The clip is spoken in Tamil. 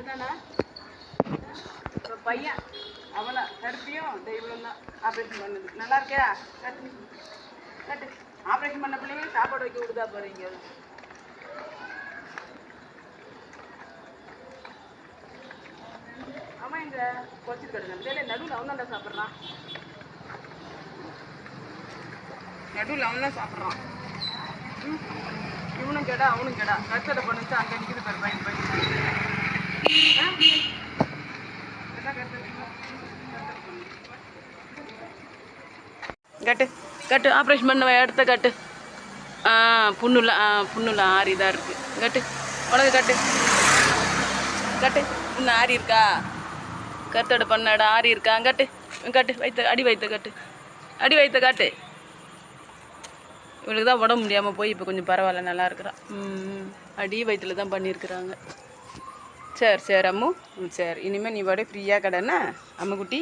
என்னன்னா பையன் அவளை கருப்பியும் இவ்வளோ தான் ஆப்ரேஷன் பண்ணது. நல்லா இருக்கியா? கட்டு கட்டு. ஆப்ரேஷன் பண்ண பிள்ளைங்க சாப்பாடு வைக்க விடுதா போறீங்க. அவன் இங்கே குறைச்சிட்டு கிடக்கு. நடுவில் அவன் தான் சாப்பிட்றான். நடுவில் அவன் தான் சாப்பிட்றான். இவனும் கேடா அவனும் கேடா. கஷ்டத்தை பண்ணிட்டு அங்கே நிற்கிது பாரு பையன் பையன். கட்டு கட்டு. ஆப்ரேஷன் பண்ண இடத்த கட்டு. புண்ணுல ஆறி தான் இருக்கு. கட்டு உனக்கு கட்டு கட்டு. புண்ணு ஆறி இருக்கா? கருத்தோட பண்ண இடம் ஆறி இருக்கா? கட்டு கட்டு. அடி வைத்த கட்டு. அடி வைத்த காட்டு. இவளுக்கு தான் உடம்பு முடியாமல் போய் இப்போ கொஞ்சம் பரவாயில்ல, நல்லா இருக்கிறா. அடி வயிற்றுல தான் பண்ணியிருக்கிறாங்க. சரி சரி அம்மு. சரி இனிமேல் நீ பாடே ஃப்ரீயாக கடன்னா அம்முக்குட்டி.